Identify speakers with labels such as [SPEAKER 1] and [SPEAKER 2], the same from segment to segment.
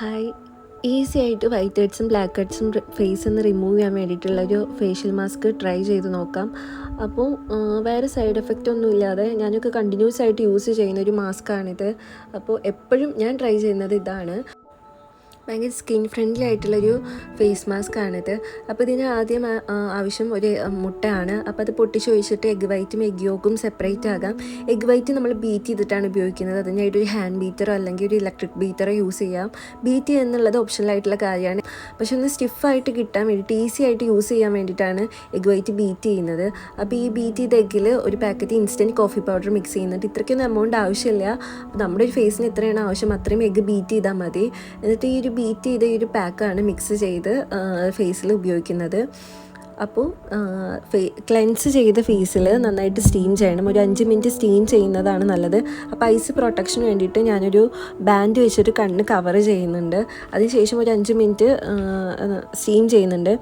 [SPEAKER 1] Hi, easy ആയിട്ട് white ഹെഡ്സും black ഹെഡ്സും ഫേസിൽ നിന്ന് റിമൂവ് ചെയ്യാൻ വേണ്ടിയിട്ടുള്ളൊരു ഫേഷ്യൽ മാസ്ക് ട്രൈ ചെയ്ത് നോക്കാം. അപ്പോൾ വേറെ സൈഡ് എഫക്റ്റ് ഒന്നും ഇല്ലാതെ ഞാനൊക്കെ കണ്ടിന്യൂസ് ആയിട്ട് യൂസ് ചെയ്യുന്ന ഒരു മാസ്കാണിത്. അപ്പോൾ എപ്പോഴും ഞാൻ ട്രൈ ചെയ്യുന്നത് ഇതാണ്. ഭയങ്കര സ്കിൻ ഫ്രണ്ട്ലി ആയിട്ടുള്ളൊരു ഫേസ് മാസ്ക് ആണിത്. അപ്പോൾ ഇതിന് ആദ്യം ആവശ്യം ഒരു മുട്ടയാണ്. അപ്പോൾ അത് പൊട്ടിച്ച് ഒഴിച്ചിട്ട് എഗ് വൈറ്റും എഗ് യോക്കും സെപ്പറേറ്റ് ആകാം. എഗ് വൈറ്റ് നമ്മൾ ബീറ്റ് ചെയ്തിട്ടാണ് ഉപയോഗിക്കുന്നത്. അതിനായിട്ടൊരു ഹാൻഡ് ബീറ്ററോ അല്ലെങ്കിൽ ഒരു ഇലക്ട്രിക് ബീറ്ററോ യൂസ് ചെയ്യാം. ബീറ്റ് ചെയ്യുക എന്നുള്ളത് ഓപ്ഷണലായിട്ടുള്ള കാര്യമാണ്. പക്ഷെ ഒന്ന് സ്റ്റിഫായിട്ട് കിട്ടാൻ വേണ്ടിയിട്ട് ഈസി ആയിട്ട് യൂസ് ചെയ്യാൻ വേണ്ടിയിട്ടാണ് എഗ് വൈറ്റ് ബീറ്റ് ചെയ്യുന്നത്. അപ്പോൾ ഈ ബീറ്റ് ചെയ്ത എഗ്ഗിൽ ഒരു packet instant coffee powder mix ചെയ്യുന്നുണ്ട്. ഇത്രയ്ക്കൊന്നും എമൗണ്ട് ആവശ്യമില്ല. നമ്മുടെ ഒരു ഫേസിന് എത്രയാണ് ആവശ്യം അത്രയും എഗ്ഗ് ബീറ്റ് ചെയ്താൽ മതി. എന്നിട്ട് ഈ ഒരു ബീറ്റ് ചെയ്ത ഈ ഒരു പാക്കാണ് മിക്സ് ചെയ്ത് ഫേസിൽ ഉപയോഗിക്കുന്നത്. അപ്പോൾ ക്ലെൻസ് ചെയ്ത ഫേസിൽ നന്നായിട്ട് സ്റ്റീം ചെയ്യണം. ഒരു 5 മിനിറ്റ് സ്റ്റീം ചെയ്യുന്നതാണ് നല്ലത്. അപ്പോൾ ഐസ് പ്രൊട്ടക്ഷന് വേണ്ടിയിട്ട് ഞാനൊരു ബാൻഡ് വെച്ചിട്ട് കണ്ണ് കവർ ചെയ്യുന്നുണ്ട്. അതിനുശേഷം ഒരു 5 മിനിറ്റ് സ്റ്റീം ചെയ്യുന്നുണ്ട്.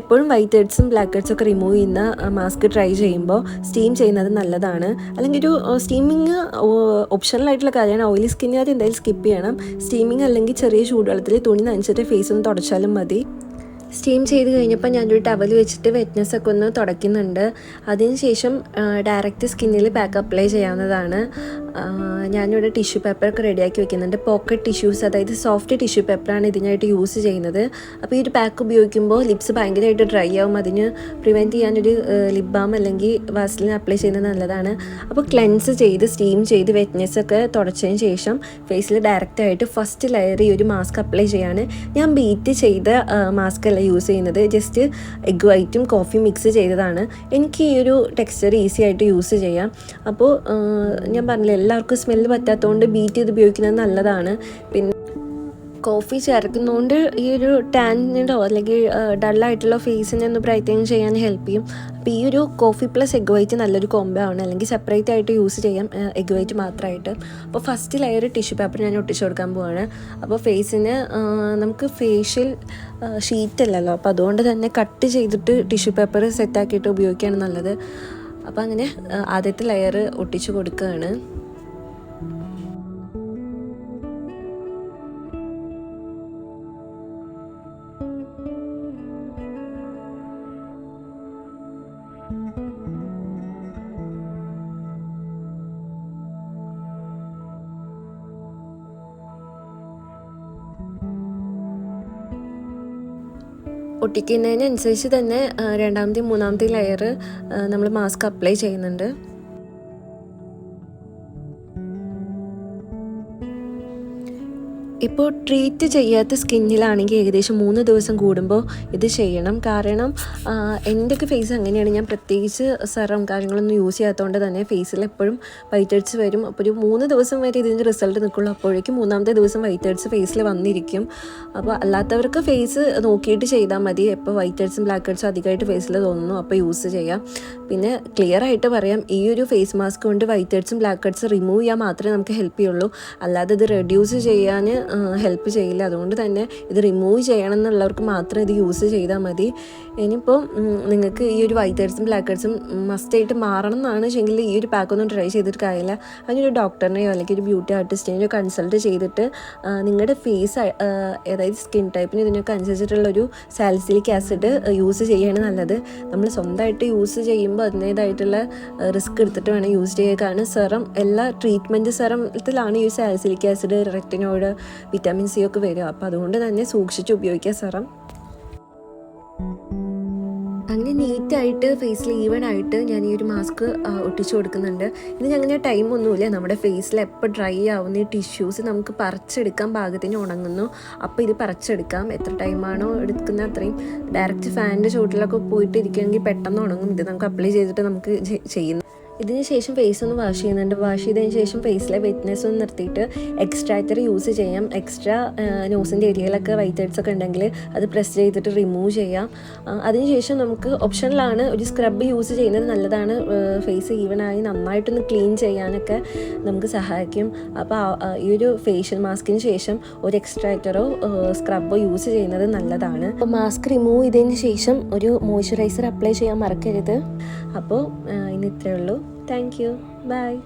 [SPEAKER 1] എപ്പോഴും വൈറ്റ് ഹെഡ്സും ബ്ലാക്ക് ഹെഡ്സും ഒക്കെ റിമൂവ് ചെയ്യുന്ന മാസ്ക് ട്രൈ ചെയ്യുമ്പോൾ സ്റ്റീം ചെയ്യുന്നത് നല്ലതാണ്. അല്ലെങ്കിൽ ഒരു സ്റ്റീമിങ് ഓപ്ഷണലായിട്ടുള്ള കാര്യമാണ്. ഓയിലി സ്കിന്നുകാർ എന്തായാലും സ്കിപ്പ് ചെയ്യണം. സ്റ്റീമിങ് അല്ലെങ്കിൽ ചെറിയ ചൂടുവെള്ളത്തിൽ തുണി നനച്ചിട്ട് ഫേസ് ഒന്ന് തുടച്ചാലും മതി. സ്റ്റീം ചെയ്ത് കഴിഞ്ഞപ്പോൾ ഞാനൊരു ടവൽ വെച്ചിട്ട് വെറ്റ്നസ് ഒക്കെ ഒന്ന് തുടയ്ക്കുന്നുണ്ട്. അതിനുശേഷം ഡയറക്റ്റ് സ്കിന്നിൽ പാക്ക് അപ്ലൈ ചെയ്യാവുന്നതാണ്. ഞാനിവിടെ ടിഷ്യൂ പേപ്പറൊക്കെ റെഡിയാക്കി വെക്കുന്നുണ്ട്. പോക്കറ്റ് ടിഷ്യൂസ്, അതായത് സോഫ്റ്റ് ടിഷ്യൂ പേപ്പറാണ് ഇതിനായിട്ട് യൂസ് ചെയ്യുന്നത്. അപ്പോൾ ഈ ഒരു പാക്ക് ഉപയോഗിക്കുമ്പോൾ ലിപ്സ് ഭയങ്കരമായിട്ട് ഡ്രൈ ആവും. അതിന് പ്രിവെൻറ്റ് ചെയ്യാനൊരു ലിപ് ബാം അല്ലെങ്കിൽ വാസലിൻ അപ്ലൈ ചെയ്യുന്നത് നല്ലതാണ്. അപ്പോൾ ക്ലെൻസ് ചെയ്ത് സ്റ്റീം ചെയ്ത് വെറ്റ്നസ് ഒക്കെ തുടച്ചതിന് ശേഷം ഫേസിൽ ഡയറക്റ്റായിട്ട് ഫസ്റ്റ് ലെയർ ഈ ഒരു മാസ്ക് അപ്ലൈ ചെയ്യാണ്. ഞാൻ ബീറ്റ് ചെയ്ത മാസ്ക് അല്ല യൂസ് ചെയ്യുന്നത്. ജസ്റ്റ് എഗ് വൈറ്റും കോഫിയും മിക്സ് ചെയ്തതാണ്. എനിക്ക് ഈ ഒരു ടെക്സ്ചർ ഈസി ആയിട്ട് യൂസ് ചെയ്യാം. അപ്പോൾ ഞാൻ പറഞ്ഞില്ല, എല്ലാവർക്കും സ്മെല്ല് പറ്റാത്തതുകൊണ്ട് ബീറ്റ് ചെയ്ത് ഉപയോഗിക്കുന്നത് നല്ലതാണ്. പിന്നെ കോഫി ചേർക്കുന്നതുകൊണ്ട് ഈ ഒരു ടാനിനോ അല്ലെങ്കിൽ ഡള്ളായിട്ടുള്ള ഫേസിനെ ഒന്ന് ബ്രൈറ്റനിങ് ചെയ്യാൻ ഹെൽപ്പ് ചെയ്യും. അപ്പോൾ ഈ ഒരു കോഫി പ്ലസ് എഗ് വൈറ്റ് നല്ലൊരു കോംബോ ആണ്. അല്ലെങ്കിൽ സെപ്പറേറ്റ് ആയിട്ട് യൂസ് ചെയ്യാം എഗ് വൈറ്റ് മാത്രമായിട്ട്. അപ്പോൾ ഫസ്റ്റ് ലെയർ ടിഷ്യൂ പേപ്പർ ഞാൻ ഒട്ടിച്ചു കൊടുക്കാൻ പോവാണ്. അപ്പോൾ ഫേസിന് നമുക്ക് ഫേഷ്യൽ ഷീറ്റ് അല്ലല്ലോ, അപ്പോൾ അതുകൊണ്ട് തന്നെ കട്ട് ചെയ്തിട്ട് ടിഷ്യൂ പേപ്പർ സെറ്റാക്കിയിട്ട് ഉപയോഗിക്കുകയാണ് നല്ലത്. അപ്പോൾ അങ്ങനെ ആദ്യത്തെ ലെയർ ഒട്ടിച്ചു കൊടുക്കുകയാണ്. ഒട്ടിക്കുന്നതിനനുസരിച്ച് തന്നെ രണ്ടാമത്തെ മൂന്നാമത്തെ ലെയർ നമ്മൾ മാസ്ക് അപ്ലൈ ചെയ്യുന്നുണ്ട്. ഇപ്പോൾ ട്രീറ്റ് ചെയ്യാത്ത സ്കിന്നിലാണെങ്കിൽ ഏകദേശം 3 ദിവസം കൂടുമ്പോൾ ഇത് ചെയ്യണം. കാരണം എൻ്റെയൊക്കെ ഫേസ് അങ്ങനെയാണ്. ഞാൻ പ്രത്യേകിച്ച് സെറം കാര്യങ്ങളൊന്നും യൂസ് ചെയ്യാത്തതുകൊണ്ട് തന്നെ ഫേസിൽ എപ്പോഴും വൈറ്റ് ഹെഡ്സ് വരും. അപ്പോൾ ഒരു 3 ദിവസം വരെ ഇതിൻ്റെ റിസൾട്ട് നിൽക്കുള്ളൂ. അപ്പോഴേക്കും 3-ാമത്തെ ദിവസം വൈറ്റ് ഹെഡ്സ് ഫേസിൽ വന്നിരിക്കും. അപ്പോൾ അല്ലാത്തവർക്ക് ഫേസ് നോക്കിയിട്ട് ചെയ്താൽ മതി. എപ്പോൾ വൈറ്റ് ഹെഡ്സും ബ്ലാക്ക് ഹെഡ്സും അധികമായിട്ട് ഫേസിൽ തോന്നുന്നു അപ്പോൾ യൂസ് ചെയ്യാം. പിന്നെ ക്ലിയർ ആയിട്ട് പറയാം, ഈ ഒരു ഫേസ് മാസ്ക് കൊണ്ട് വൈറ്റ് ഹെഡ്സും ബ്ലാക്ക് ഹെഡ്സും റിമൂവ് ചെയ്യാൻ മാത്രമേ നമുക്ക് ഹെൽപ്പ് ചെയ്യുള്ളൂ. അല്ലാതെ ഇത് റെഡ്യൂസ് ചെയ്യാൻ ഹെൽപ്പ് ചെയ്യില്ല. അതുകൊണ്ട് തന്നെ ഇത് റിമൂവ് ചെയ്യണം എന്നുള്ളവർക്ക് മാത്രം ഇത് യൂസ് ചെയ്താൽ മതി. ഇനിയിപ്പോൾ നിങ്ങൾക്ക് ഈ ഒരു വൈറ്റ് ഹെഡ്സും ബ്ലാക്ക് ഹെഡ്സും മസ്റ്റായിട്ട് മാറണം എന്നാണ് വെച്ചെങ്കിൽ ഈ ഒരു പാക്കൊന്നും ട്രൈ ചെയ്തിട്ട് കാര്യമില്ല. അതിനൊരു ഡോക്ടറിനെയോ അല്ലെങ്കിൽ ഒരു ബ്യൂട്ടി ആർട്ടിസ്റ്റിനെയോ കൺസൾട്ട് ചെയ്തിട്ട് നിങ്ങളുടെ ഫേസ് അതായത് സ്കിൻ ടൈപ്പിന് ഇതിനൊക്കെ അനുസരിച്ചിട്ടുള്ളൊരു സാലിസിലിക് ആസിഡ് യൂസ് ചെയ്യാണ് നല്ലത്. നമ്മൾ സ്വന്തമായിട്ട് യൂസ് ചെയ്യുമ്പോൾ അതിൻ്റേതായിട്ടുള്ള റിസ്ക് എടുത്തിട്ട് വേണം യൂസ് ചെയ്യുക. കാരണം സെറം എല്ലാ ട്രീറ്റ്മെൻറ്റ് സെറത്തിലാണ് ഈ salicylic acid, retinoid, vitamin C ഒക്കെ വരും. അപ്പോൾ അതുകൊണ്ട് തന്നെ സൂക്ഷിച്ച് ഉപയോഗിക്കുക സെറം. അങ്ങനെ നീറ്റായിട്ട് ഫേസിൽ ഈവൻ ആയിട്ട് ഞാൻ ഈ ഒരു മാസ്ക് ഒട്ടിച്ചു കൊടുക്കുന്നുണ്ട്. ഇത് അങ്ങനെ ടൈമൊന്നുമില്ല. നമ്മുടെ ഫേസിൽ എപ്പോൾ ഡ്രൈ ആവുന്ന ഈ ടിഷ്യൂസ് നമുക്ക് പറിച്ചെടുക്കാൻ പാകത്തിന് ഉണങ്ങുന്നു. അപ്പോൾ ഇത് പറിച്ചെടുക്കാം. എത്ര ടൈമാണോ എടുക്കുന്നത് അത്രയും. ഡയറക്റ്റ് ഫാനിൻ്റെ ചുവട്ടിലൊക്കെ പോയിട്ട് ഇരിക്കുകയാണെങ്കിൽ പെട്ടെന്ന് ഉണങ്ങും. ഇത് നമുക്ക് അപ്ലൈ ചെയ്തിട്ട് നമുക്ക് ചെയ്യുന്നു. ഇതിന് ശേഷം ഫേസ് ഒന്ന് വാഷ് ചെയ്യുന്നുണ്ട്. വാഷ് ചെയ്തതിന് ശേഷം ഫേസിലെ വെറ്റ്നെസ് ഒന്ന് നിർത്തിയിട്ട് എക്സ്ട്രാക്ടർ യൂസ് ചെയ്യാം. എക്സ്ട്രാ നോസിൻ്റെ ഏരിയയിലൊക്കെ വൈറ്റ് ഹെഡ്സ് ഒക്കെ ഉണ്ടെങ്കിൽ അത് പ്രസ് ചെയ്തിട്ട് റിമൂവ് ചെയ്യാം. അതിനുശേഷം നമുക്ക് ഓപ്ഷനിലാണ് ഒരു സ്ക്രബ് യൂസ് ചെയ്യുന്നത് നല്ലതാണ്. ഫേസ് ഈവനായി നന്നായിട്ടൊന്ന് ക്ലീൻ ചെയ്യാനൊക്കെ നമുക്ക് സഹായിക്കും. അപ്പോൾ ഈ ഒരു ഫേഷ്യൽ മാസ്കിന് ശേഷം ഒരു എക്സ്ട്രാക്ടറോ സ്ക്രബോ യൂസ് ചെയ്യുന്നത് നല്ലതാണ്. അപ്പോൾ മാസ്ക് റിമൂവ് ചെയ്തതിന് ശേഷം ഒരു മോയ്സ്ചറൈസർ അപ്ലൈ ചെയ്യാൻ മറക്കരുത്. അപ്പോൾ ഇന്ന് ഇത്രയേ ഉള്ളൂ. Thank you. Bye.